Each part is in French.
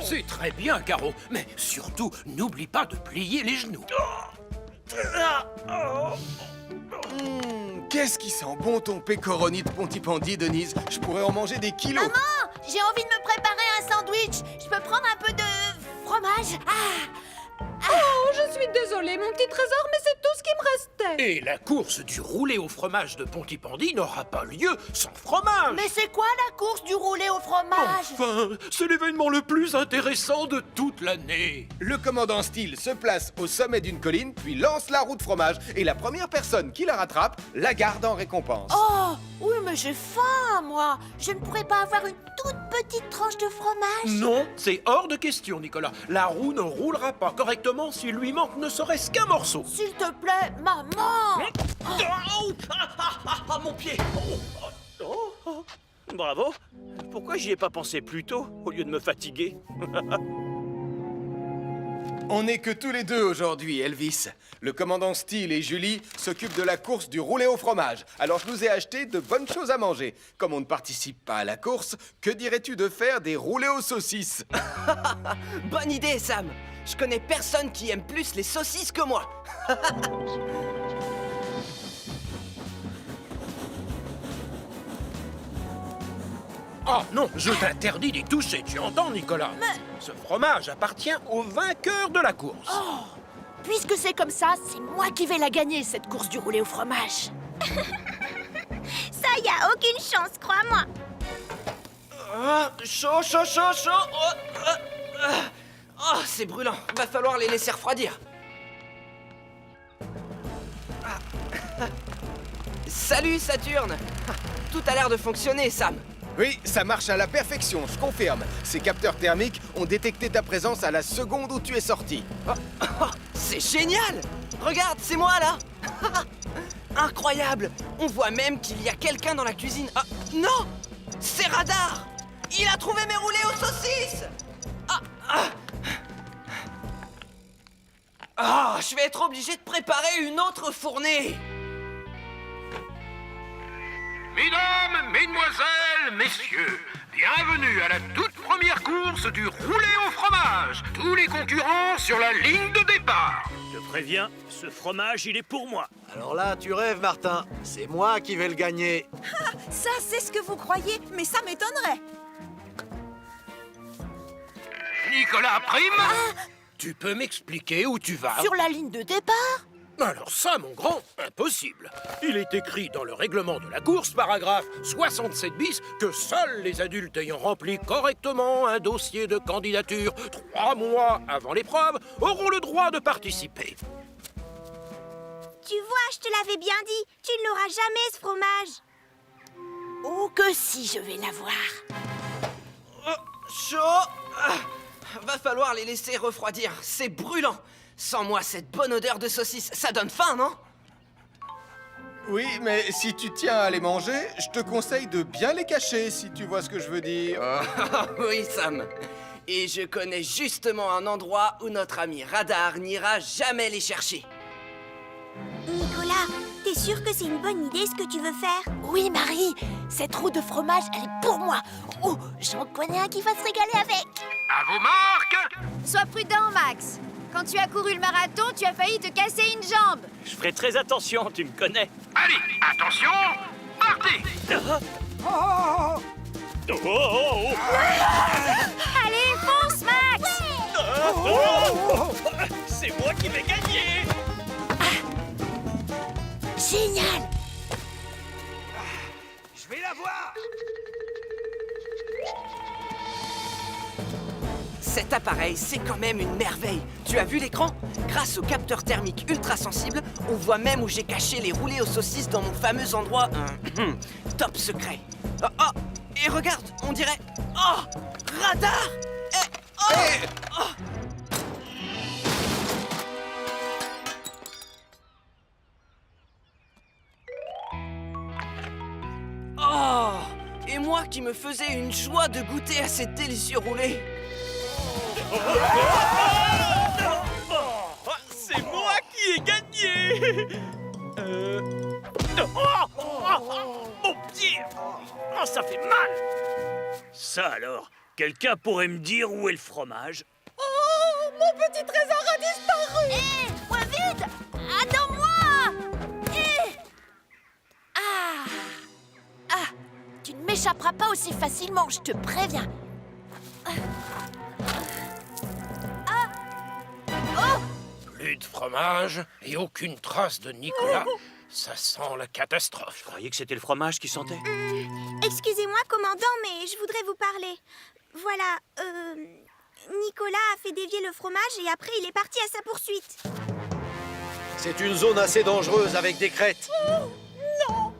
C'est très bien, Caro. Mais surtout, n'oublie pas de plier les genoux. Qu'est-ce qui sent bon ton pepperoni de Pontypandy, Denise? Je pourrais en manger des kilos. Maman, j'ai envie de me préparer un sandwich. Je peux prendre un peu de fromage? Oh, je suis désolée, mon petit trésor, mais c'est tout ce qui me restait. Et la course du roulé au fromage de Pontypandy n'aura pas lieu sans fromage. Mais c'est quoi la course du roulé au fromage? Enfin, c'est l'événement le plus intéressant de toute l'année. Le commandant Steele se place au sommet d'une colline, puis lance la roue de fromage. Et la première personne qui la rattrape la garde en récompense. Oh, oui, mais j'ai faim, moi. Je ne pourrais pas avoir une toute petite tranche de fromage? Non, c'est hors de question, Nicolas. La roue ne roulera pas correctement s'il lui manque ne serait-ce qu'un morceau. S'il te plaît, maman. Mon pied! Bravo! Pourquoi j'y ai pas pensé plus tôt, au lieu de me fatiguer? On n'est que tous les deux aujourd'hui, Elvis. Le commandant Steele et Julie s'occupent de la course du roulé au fromage. Alors je nous ai acheté de bonnes choses à manger. Comme on ne participe pas à la course, que dirais-tu de faire des roulés aux saucisses? Bonne idée, Sam. Je connais personne qui aime plus les saucisses que moi. Oh non, je t'interdis d'y toucher, tu entends, Nicolas? Ce fromage appartient au vainqueur de la course. Puisque c'est comme ça, c'est moi qui vais la gagner, cette course du roulé au fromage. Ça, y a aucune chance, crois-moi. Chaud. Oh, c'est brûlant. Va falloir les laisser refroidir. Salut, Saturne. Tout a l'air de fonctionner, Sam. Oui, ça marche à la perfection, je confirme. Ces capteurs thermiques ont détecté ta présence à la seconde où tu es sorti. C'est génial! Regarde, c'est moi, là. Incroyable! On voit même qu'il y a quelqu'un dans la cuisine. Ah, non! C'est Radar! Il a trouvé mes roulés aux saucisses! Je vais être obligé de préparer une autre fournée! Mesdames, mesdemoiselles, messieurs, bienvenue à la toute première course du roulé au fromage. Tous les concurrents sur la ligne de départ. Je te préviens, ce fromage, il est pour moi. Alors là, tu rêves, Martin. C'est moi qui vais le gagner. Ça, c'est ce que vous croyez, mais ça m'étonnerait. Nicolas Prime, tu peux m'expliquer où tu vas? Sur la ligne de départ? Alors ça, mon grand, impossible. Il est écrit dans le règlement de la course, paragraphe 67 bis, que seuls les adultes ayant rempli correctement un dossier de candidature 3 mois avant l'épreuve auront le droit de participer. Tu vois, je te l'avais bien dit, tu ne l'auras jamais, ce fromage. Oh que si, je vais l'avoir. Chaud! Va falloir les laisser refroidir, c'est brûlant. Sans moi, cette bonne odeur de saucisse, ça donne faim, non? Oui, mais si tu tiens à les manger, je te conseille de bien les cacher, si tu vois ce que je veux dire. Oui, Sam. Et je connais justement un endroit où notre ami Radar n'ira jamais les chercher. Nicolas, t'es sûr que c'est une bonne idée ce que tu veux faire? Oui, Marie, cette roue de fromage, elle est pour moi. Oh, j'en connais un qui va se régaler avec. À vos marques! Sois prudent, Max. Quand tu as couru le marathon, tu as failli te casser une jambe. Je ferai très attention, tu me connais. Allez, attention, partez! Allez, fonce, Max. C'est moi qui vais gagner! Génial! Je vais la voir. Cet appareil, c'est quand même une merveille. Tu as vu l'écran? Grâce au capteur thermique ultra sensible, on voit même où j'ai caché les roulés aux saucisses dans mon fameux endroit top secret. Et regarde, on dirait... Oh! Radar! Et moi qui me faisais une joie de goûter à ces délicieux roulés. C'est moi qui ai gagné! Mon pied! Oh, ça fait mal! Ça alors, Quelqu'un pourrait me dire où est le fromage? Oh, mon petit trésor a disparu! Hé, point vide! Attends-moi! Tu ne m'échapperas pas aussi facilement, je te préviens. Plus de fromage et aucune trace de Nicolas. Ça sent la catastrophe. Je croyais que c'était le fromage qui sentait. Excusez-moi, commandant, mais je voudrais vous parler. Voilà, Nicolas a fait dévier le fromage et après il est parti à sa poursuite. C'est une zone assez dangereuse avec des crêtes. Oh, non!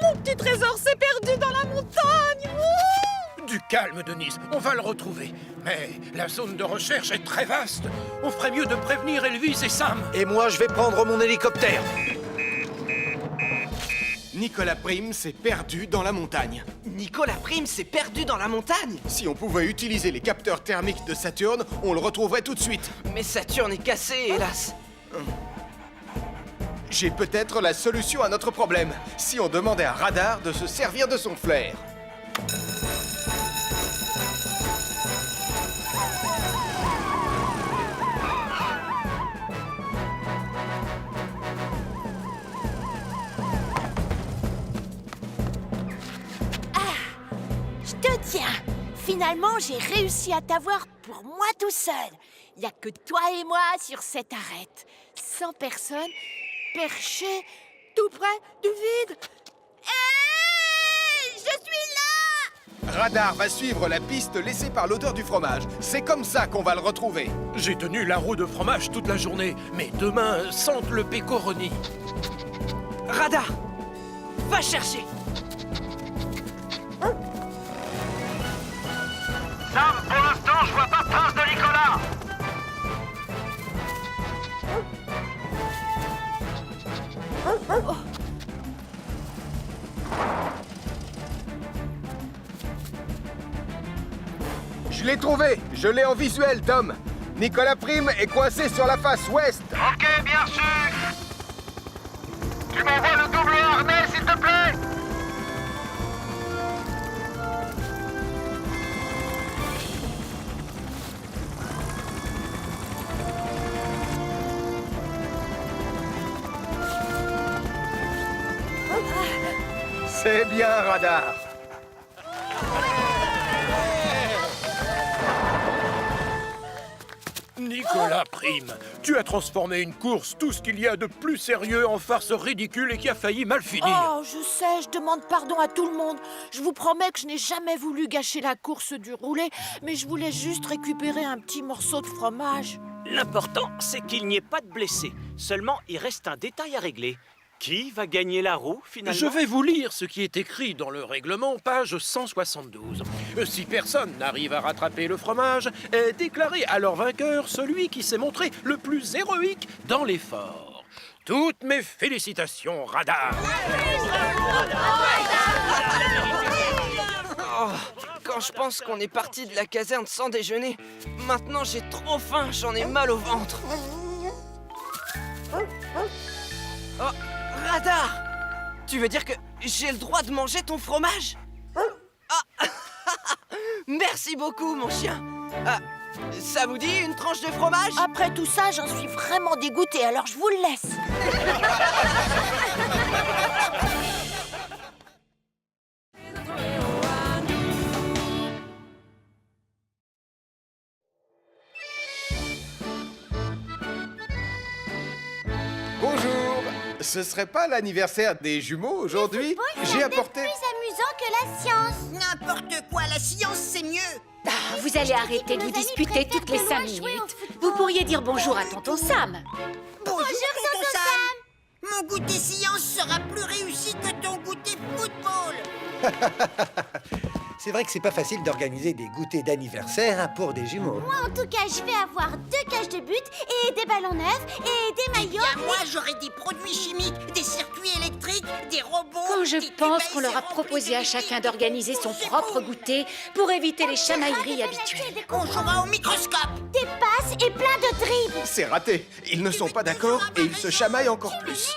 Mon petit trésor s'est perdu dans la montagne! Oh! Du calme, Denise, on va le retrouver. Mais la zone de recherche est très vaste. On ferait mieux de prévenir Elvis et Sam. Et moi, je vais prendre mon hélicoptère. Nicolas Prime s'est perdu dans la montagne. Nicolas Prime s'est perdu dans la montagne. Si on pouvait utiliser les capteurs thermiques de Saturne, on le retrouverait tout de suite. Mais Saturne est cassé, hélas. J'ai peut-être la solution à notre problème. Si on demandait à Radar de se servir de son flair. Je te tiens. Finalement, j'ai réussi à t'avoir pour moi tout seul. Il n'y a que toi et moi sur cette arête. Sans personne, perché, tout près du vide. Hé! Je suis là! Radar va suivre la piste laissée par l'odeur du fromage. C'est comme ça qu'on va le retrouver. J'ai tenu la roue de fromage toute la journée, mais demain sente le pécoroni. Radar, va chercher. Sam, pour l'instant, je vois pas de trace de Nicolas. Je l'ai trouvé. Je l'ai en visuel, Tom. Nicolas Prime est coincé sur la face ouest. Ok, bien reçu. Tu m'envoies le double harnais, s'il te plaît. C'est bien, Radar. Nicolas Prime, tu as transformé une course, tout ce qu'il y a de plus sérieux, en farce ridicule et qui a failli mal finir. Oh, je sais, je demande pardon à tout le monde. Je vous promets que je n'ai jamais voulu gâcher la course du roulé, mais je voulais juste récupérer un petit morceau de fromage. L'important, c'est qu'il n'y ait pas de blessés. Seulement, il reste un détail à régler. Qui va gagner la roue, finalement? Je vais vous lire ce qui est écrit dans le règlement, page 172. Si personne n'arrive à rattraper le fromage, est déclaré alors vainqueur celui qui s'est montré le plus héroïque dans l'effort. Toutes mes félicitations, Radar. Oh, quand je pense qu'on est parti de la caserne sans déjeuner, maintenant j'ai trop faim, j'en ai mal au ventre. Oh, Radar! Tu veux dire que j'ai le droit de manger ton fromage? Ah. Merci beaucoup, mon chien. Ah, ça vous dit une tranche de fromage? Après tout ça, j'en suis vraiment dégoûtée, alors je vous le laisse. Bonjour. Ce serait pas l'anniversaire des jumeaux aujourd'hui? J'ai apporté... plus amusant que la science. N'importe quoi, la science, c'est mieux. Vous allez arrêter de vous disputer toutes les 5 minutes. Vous pourriez dire bonjour à tonton Sam. Bonjour, tonton Sam. Mon goûter science sera plus réussi que ton goûter football. C'est vrai que c'est pas facile d'organiser des goûters d'anniversaire pour des jumeaux. Moi, en tout cas, je vais avoir 2 cages de but et des ballons neufs et des maillots. Moi, j'aurai des produits chimiques, des circuits électriques, des robots. Quand je pense qu'on leur a proposé à chacun d'organiser son propre goûter pour éviter les chamailleries habituelles. On jouera au microscope. Des passes et plein de dribbles. C'est raté. Ils ne sont pas d'accord et ils se chamaillent encore plus.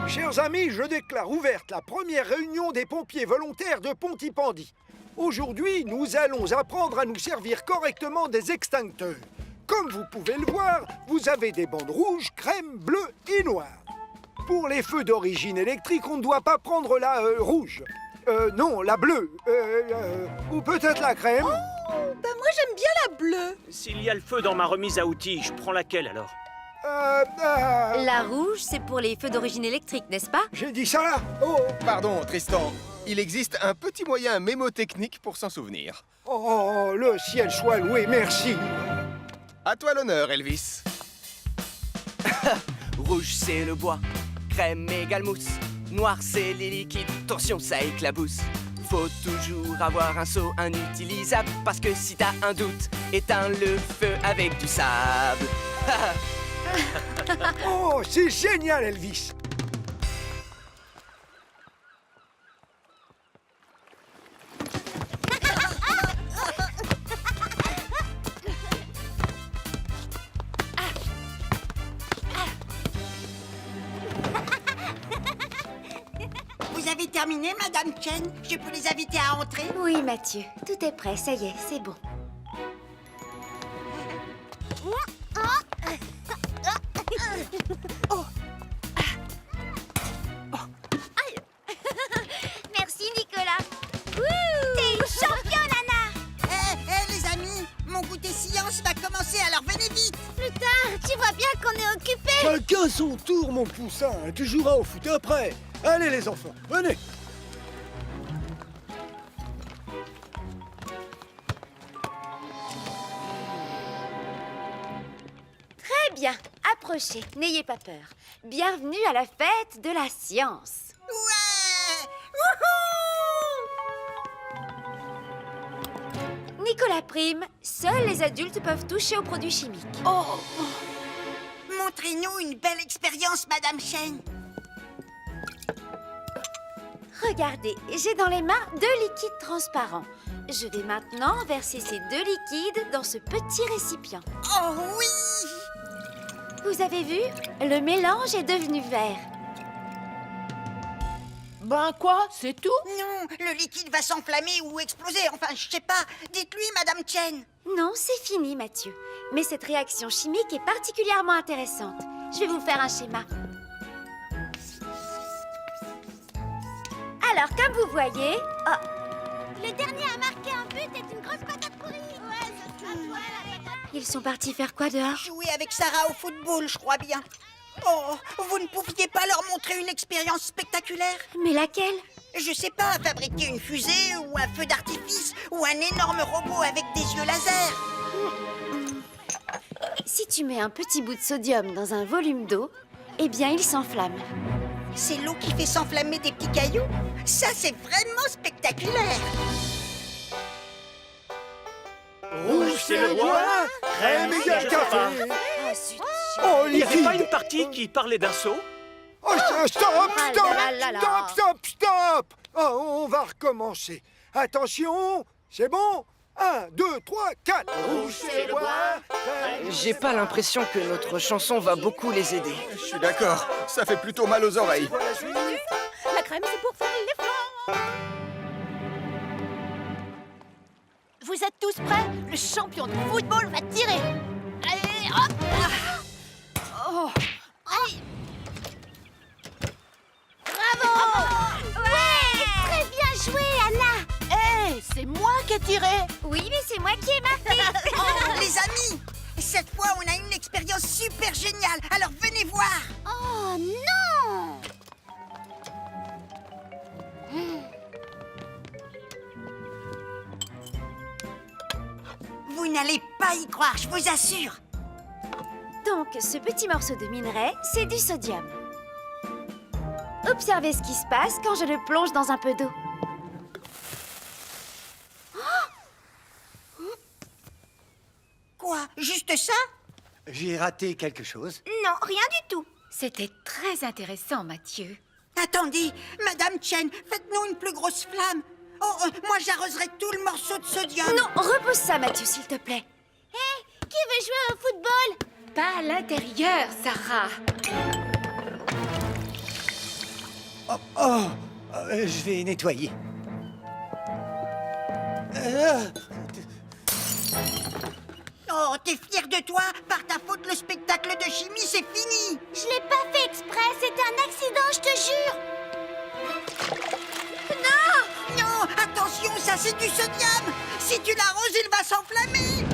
Chers amis, je déclare ouverte la première réunion des pompiers volontaires de Pontypandy. Aujourd'hui, nous allons apprendre à nous servir correctement des extincteurs. Comme vous pouvez le voir, vous avez des bandes rouges, crème, bleues et noires. Pour les feux d'origine électrique, on ne doit pas prendre la rouge. Non, la bleue. Ou peut-être la crème. Oh, ben moi j'aime bien la bleue. S'il y a le feu dans ma remise à outils, je prends laquelle alors? La rouge, c'est pour les feux d'origine électrique, n'est-ce pas? J'ai dit ça? Oh, pardon, Tristan. Il existe un petit moyen mémotechnique pour s'en souvenir. Oh, le ciel soit loué, merci. À toi l'honneur, Elvis. Rouge, c'est le bois. Crème égale mousse. Noir, c'est les liquides. Attention, ça éclabousse. Faut toujours avoir un seau inutilisable. Parce que si t'as un doute, éteins le feu avec du sable. Oh, c'est génial, Elvis. Vous avez terminé, Madame Chen? Je peux les inviter à entrer? Oui, Mathieu, tout est prêt, ça y est, c'est bon. Merci, Nicolas. T'es une championne, Anna. Les amis, mon goûter science va commencer, alors venez vite. Plus tard, tu vois bien qu'on est occupés. Chacun son tour, mon poussin. Tu joueras au foot après. Allez, les enfants, venez. Très bien, approchez, n'ayez pas peur. Bienvenue à la fête de la science. Ouais! Wouhou! Nicolas Prime, seuls les adultes peuvent toucher aux produits chimiques. Oh! Montrez-nous une belle expérience, Madame Chen. Regardez, j'ai dans les mains 2 liquides transparents. Je vais maintenant verser ces 2 liquides dans ce petit récipient. Oh oui! Vous avez vu? Le mélange est devenu vert. Ben quoi? C'est tout? Non, le liquide va s'enflammer ou exploser. Enfin, je sais pas. Dites-lui, Madame Chen. Non, c'est fini, Mathieu. Mais cette réaction chimique est particulièrement intéressante. Je vais vous faire un schéma. Alors, comme vous voyez... Oh, Le dernier à marquer un but est une grosse patate pourrie. Ouais, ce sera toi, la patate. ils sont partis faire quoi dehors? Jouer avec Sarah au football, je crois bien. Oh, vous ne pouviez pas leur montrer une expérience spectaculaire? Mais laquelle? Je sais pas, fabriquer une fusée ou un feu d'artifice ou un énorme robot avec des yeux laser. Si tu mets un petit bout de sodium dans un volume d'eau, eh bien, il s'enflamme. C'est l'eau qui fait s'enflammer des petits cailloux? Ça, c'est vraiment spectaculaire. Rouge, c'est le bois. Crème égale café. Oh, Il n'y avait liquide. pas une partie qui parlait d'un seau? Oh, stop, Ah là là là là. stop. Oh, on va recommencer. Attention, c'est bon? 1, 2, 3, 4. Rouge, c'est le bois. J'ai pas l'impression que notre chanson va beaucoup les aider. Je suis d'accord, ça fait plutôt mal aux oreilles. La crème, c'est pour faire l'effort. Vous êtes tous prêts? Le champion de football va tirer. Allez, hop! Oh! Allez! Bravo! Ouais! Très bien joué, Anna. Hé, c'est moi qui ai tiré. Oui, mais c'est moi qui ai marqué. Oh, les amis, cette fois, on a une expérience super géniale. Alors, venez voir. Oh non! Vous n'allez pas y croire, je vous assure. Donc, ce petit morceau de minerai, c'est du sodium. Observez ce qui se passe quand je le plonge dans un peu d'eau. Quoi? Juste ça? J'ai raté quelque chose. Non, rien du tout. C'était très intéressant, Mathieu. Attendez, Madame Chen, faites-nous une plus grosse flamme. Oh, moi j'arroserai tout le morceau de sodium. Non, repousse ça, Mathieu, s'il te plaît. Hé, qui veut jouer au football? Pas à l'intérieur, Sarah. Je vais nettoyer. Oh, t'es fier de toi? Par ta faute, le spectacle de chimie, c'est fini. Je l'ai pas fait exprès, c'était un accident, je te jure. Non! Non, attention, ça c'est du sodium. Si tu l'arroses, il va s'enflammer.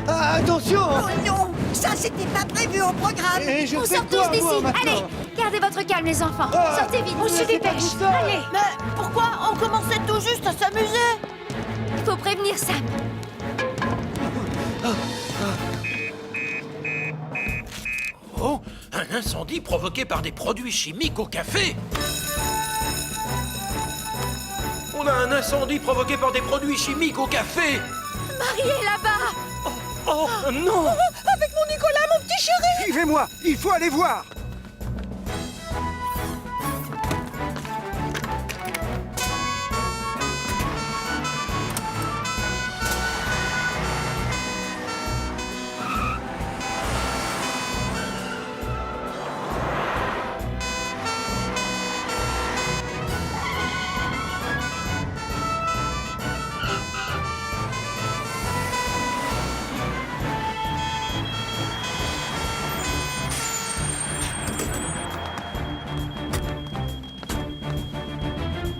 Attention! Oh non, ça c'était pas prévu au programme. Et je On fais sort quoi, tous d'ici. moi, maintenant? Allez, gardez votre calme, les enfants. Sortez vite. On se dépêche. Allez, Mais pourquoi on commençait tout juste à s'amuser? il faut prévenir Sam. Oh, un incendie provoqué par des produits chimiques au café. On a un incendie provoqué par des produits chimiques au café. Marie est là-bas. Oh non! Avec mon Nicolas, mon petit chéri! Suivez-moi, il faut aller voir.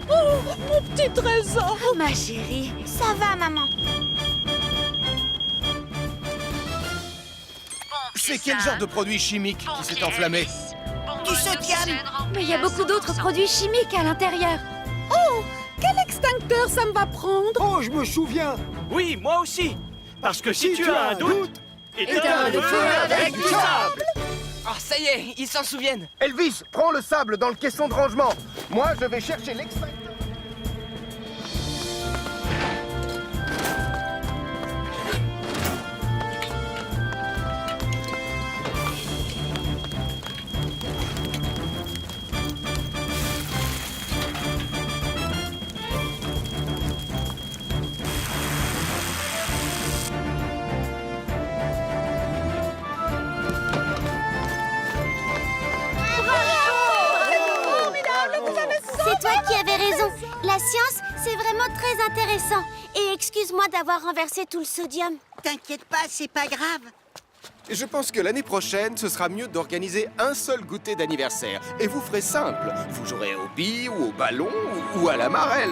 Oh, mon petit trésor! Ma chérie. Ça va, maman. C'est quel genre de produit chimique qui s'est enflammé? Du sodium. Mais il y a beaucoup d'autres produits chimiques à l'intérieur. Oh, quel extincteur ça me va prendre? Oh, je me souviens. Oui, moi aussi. Parce que si tu as un doute, éteins le feu avec du sable. Oh, ça y est, ils s'en souviennent. Elvis, prends le sable dans le caisson de rangement. Moi, je vais chercher l'extincteur. C'est toi qui avais raison. La science, c'est vraiment très intéressant. Et excuse-moi d'avoir renversé tout le sodium. T'inquiète pas, c'est pas grave. Je pense que l'année prochaine, ce sera mieux d'organiser un seul goûter d'anniversaire. Et vous ferez simple. Vous jouerez aux billes ou au ballon ou à la marelle.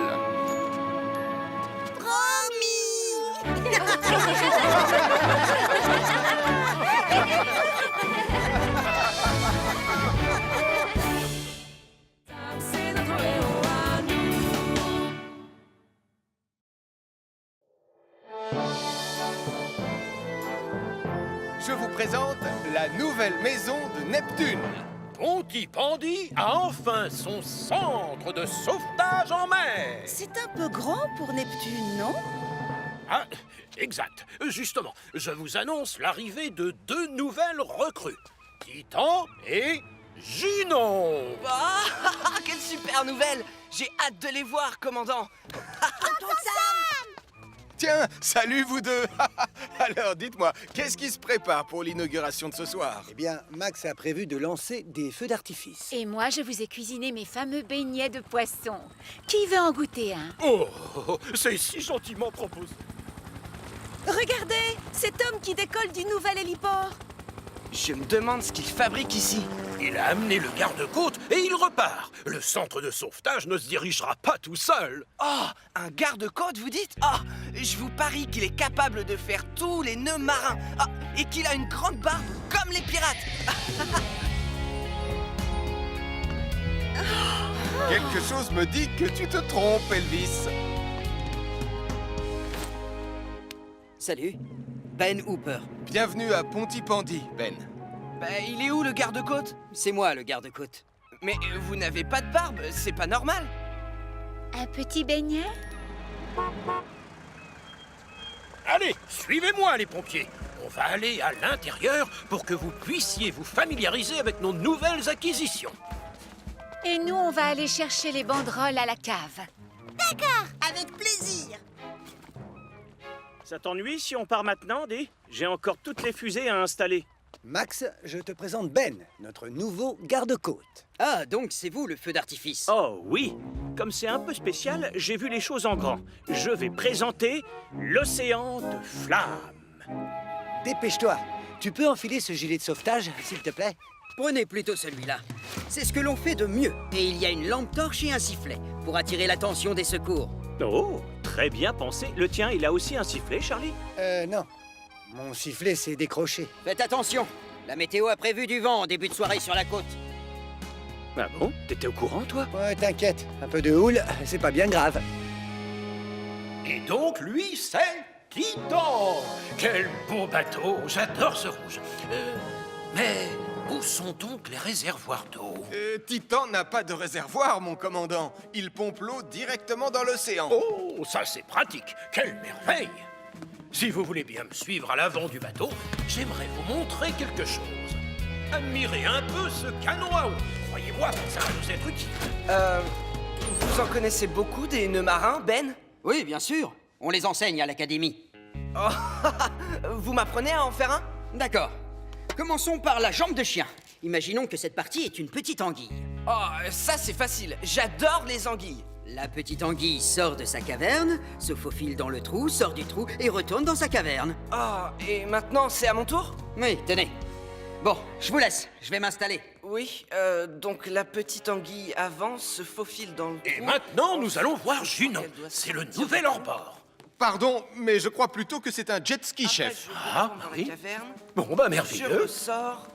Je vous présente la nouvelle maison de Neptune. Pontypandy a enfin son centre de sauvetage en mer. C'est un peu grand pour Neptune, non? Ah, exact. Justement, je vous annonce l'arrivée de 2 nouvelles recrues. Titan et Junon. Ah, quelle super nouvelle! J'ai hâte de les voir, commandant. Tiens, salut vous deux. Alors, dites-moi, qu'est-ce qui se prépare pour l'inauguration de ce soir? Eh bien, Max a prévu de lancer des feux d'artifice. Et moi, je vous ai cuisiné mes fameux beignets de poisson. Qui veut en goûter un? Oh, c'est si gentiment proposé. Regardez, cet homme qui décolle du nouvel héliport. Je me demande ce qu'il fabrique ici. Il a amené le garde-côte et il repart. Le centre de sauvetage ne se dirigera pas tout seul. Oh, un garde-côte, vous dites? Oh, je vous parie qu'il est capable de faire tous les nœuds marins. Ah, et qu'il a une grande barbe comme les pirates. Quelque chose me dit que tu te trompes, Elvis. Salut, Ben Hooper. Bienvenue à Pontypandy, Ben. Bah, il est où le garde-côte? C'est moi le garde-côte. Mais vous n'avez pas de barbe, c'est pas normal. Un petit beignet? Allez, suivez-moi les pompiers. On va aller à l'intérieur pour que vous puissiez vous familiariser avec nos nouvelles acquisitions. Et nous, on va aller chercher les banderoles à la cave. D'accord, avec plaisir. Ça t'ennuie si on part maintenant, Dee? J'ai encore toutes les fusées à installer. Max, je te présente Ben, notre nouveau garde-côte. Ah, donc c'est vous le feu d'artifice. Oh oui, comme c'est un peu spécial, j'ai vu les choses en grand. Je vais présenter l'océan de flammes. Dépêche-toi. Tu peux enfiler ce gilet de sauvetage, s'il te plaît? Prenez plutôt celui-là. C'est ce que l'on fait de mieux. Et il y a une lampe torche et un sifflet pour attirer l'attention des secours. Oh, très bien pensé. Le tien, il a aussi un sifflet, Charlie? Non. Mon sifflet s'est décroché. Faites attention. La météo a prévu du vent en début de soirée sur la côte. Ah bon? T'étais au courant, toi? Ouais, t'inquiète. Un peu de houle, c'est pas bien grave. Et donc, lui, c'est Titan. Quel beau bateau. J'adore ce rouge. Mais où sont donc les réservoirs d'eau? Titan n'a pas de réservoir, mon commandant. Il pompe l'eau directement dans l'océan. Oh, ça c'est pratique. Quelle merveille. Si vous voulez bien me suivre à l'avant du bateau, j'aimerais vous montrer quelque chose. Admirez un peu ce canon à eau. Croyez-moi, ça va nous être utile. Vous en connaissez beaucoup des nœuds marins, Ben? Oui, bien sûr. On les enseigne à l'académie. Oh, vous m'apprenez à en faire un? D'accord. Commençons par la jambe de chien. Imaginons que cette partie est une petite anguille. Oh, ça c'est facile. J'adore les anguilles. La petite anguille sort de sa caverne, se faufile dans le trou, sort du trou et retourne dans sa caverne. Ah, et maintenant c'est à mon tour? Oui, tenez. Bon, je vous laisse, je vais m'installer. Oui, donc la petite anguille avance, se faufile dans le trou... Et maintenant, nous allons voir Junon. C'est le nouvel hors-bord. Pardon, mais je crois plutôt que c'est un jet ski, chef. Ah, oui. Bon, bah, merveilleux. Je ressors,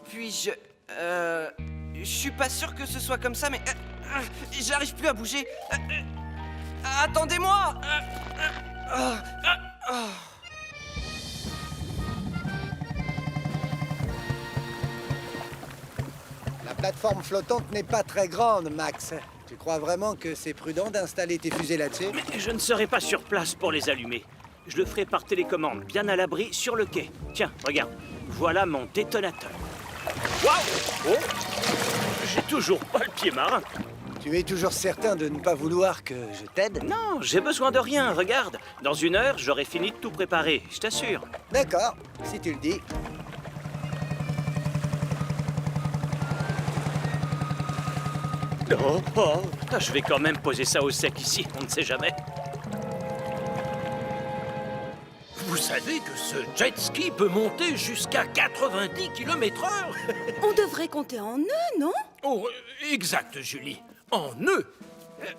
puis je suis pas sûr que ce soit comme ça, mais... j'arrive plus à bouger. Attendez-moi. La plateforme flottante n'est pas très grande, Max. Tu crois vraiment que c'est prudent d'installer tes fusées là-dessus? Mais je ne serai pas sur place pour les allumer. Je le ferai par télécommande, bien à l'abri, sur le quai. Tiens, regarde. Voilà mon détonateur. Waouh! Oh! J'ai toujours pas le pied marin. Tu es toujours certain de ne pas vouloir que je t'aide? Non, j'ai besoin de rien, regarde. Dans 1 heure, j'aurai fini de tout préparer, je t'assure. D'accord, si tu le dis. Oh, je vais quand même poser ça au sec ici, on ne sait jamais. Vous savez que ce jet ski peut monter jusqu'à 90 km/h? On devrait compter en nœuds, non? Oh, exact, Julie. En nœuds. Et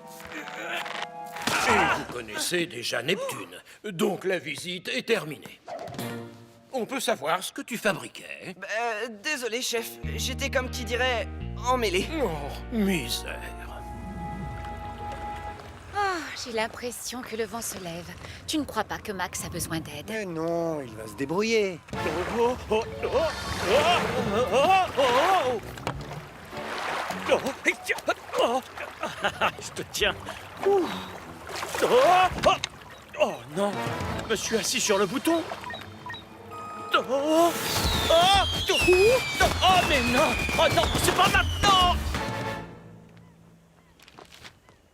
vous connaissez déjà Neptune, donc la visite est terminée. On peut savoir ce que tu fabriquais? Désolé, chef. J'étais comme qui dirait emmêlé. Oh, misère. Oh, j'ai l'impression que le vent se lève. Tu ne crois pas que Max a besoin d'aide? Mais non, il va se débrouiller. Je te tiens. Oh non, je me suis assis sur le bouton. Oh mais non. Oh non, c'est pas maintenant.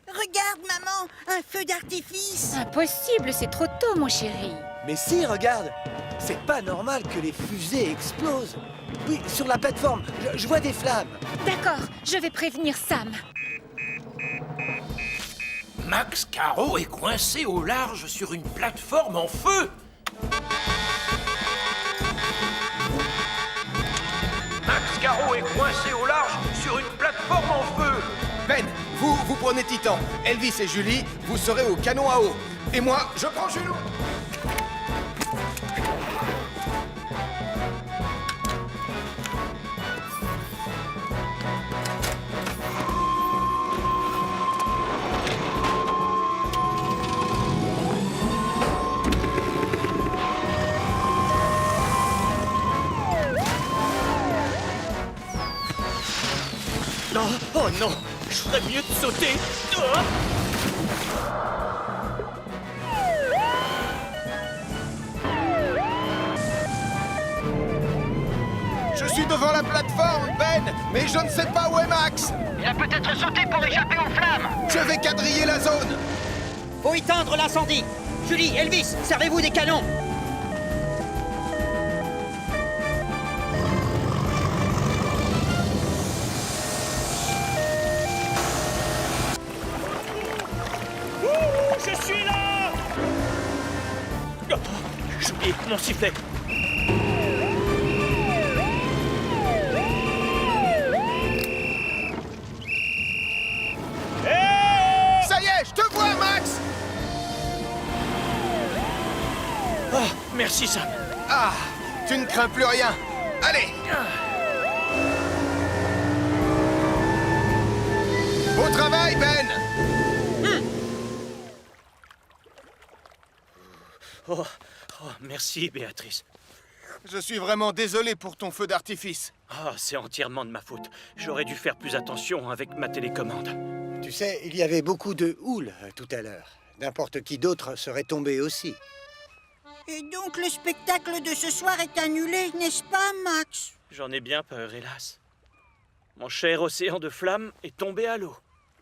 Regarde, maman, un feu d'artifice. Impossible, c'est trop tôt, mon chéri. Mais si, regarde, c'est pas normal que les fusées explosent. Oui, sur la plateforme, je vois des flammes. D'accord, je vais prévenir Sam. Max Caro est coincé au large sur une plateforme en feu. Max Caro est coincé au large sur une plateforme en feu. Ben, vous prenez Titan. Elvis et Julie, vous serez au canon à eau. Et moi, je prends Junon. Non, oh non, je ferais mieux de sauter. Je suis devant la plateforme, Ben, mais je ne sais pas où est Max. Il a peut-être sauté pour échapper aux flammes. Je vais quadriller la zone. Faut éteindre l'incendie. Julie, Elvis, servez-vous des canons. J'ai oublié mon sifflet. Ça y est, je te vois, Max! Oh, merci, Sam. Ah, tu ne crains plus rien. Allez! Bon travail, Ben! Oh, merci, Béatrice. Je suis vraiment désolé pour ton feu d'artifice. Ah, c'est entièrement de ma faute. J'aurais dû faire plus attention avec ma télécommande. Tu sais, il y avait beaucoup de houle tout à l'heure. N'importe qui d'autre serait tombé aussi. Et donc le spectacle de ce soir est annulé, n'est-ce pas, Max? J'en ai bien peur, hélas. Mon cher océan de flammes est tombé à l'eau.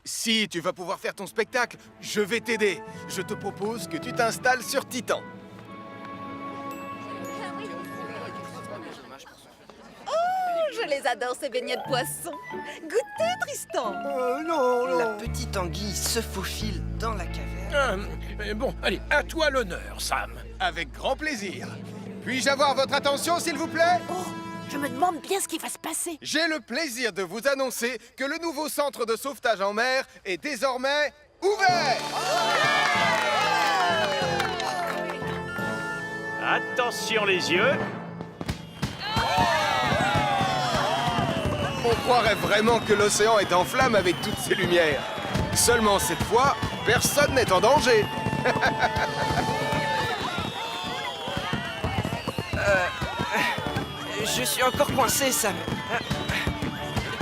Si tu vas pouvoir faire ton spectacle, je vais t'aider. Je te propose que tu t'installes sur Titan. Je les adore, ces beignets de poisson. Goûtez, Tristan. Non. La petite anguille se faufile dans la caverne. Bon, allez, à toi l'honneur, Sam. Avec grand plaisir. Puis-je avoir votre attention, s'il vous plaît? Oh, je me demande bien ce qui va se passer. J'ai le plaisir de vous annoncer que le nouveau centre de sauvetage en mer est désormais ouvert. Attention les yeux. On croirait vraiment que l'océan est en flammes avec toutes ces lumières. Seulement cette fois, personne n'est en danger. Je suis encore coincé, Sam.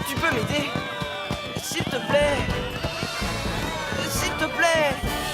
Tu peux m'aider?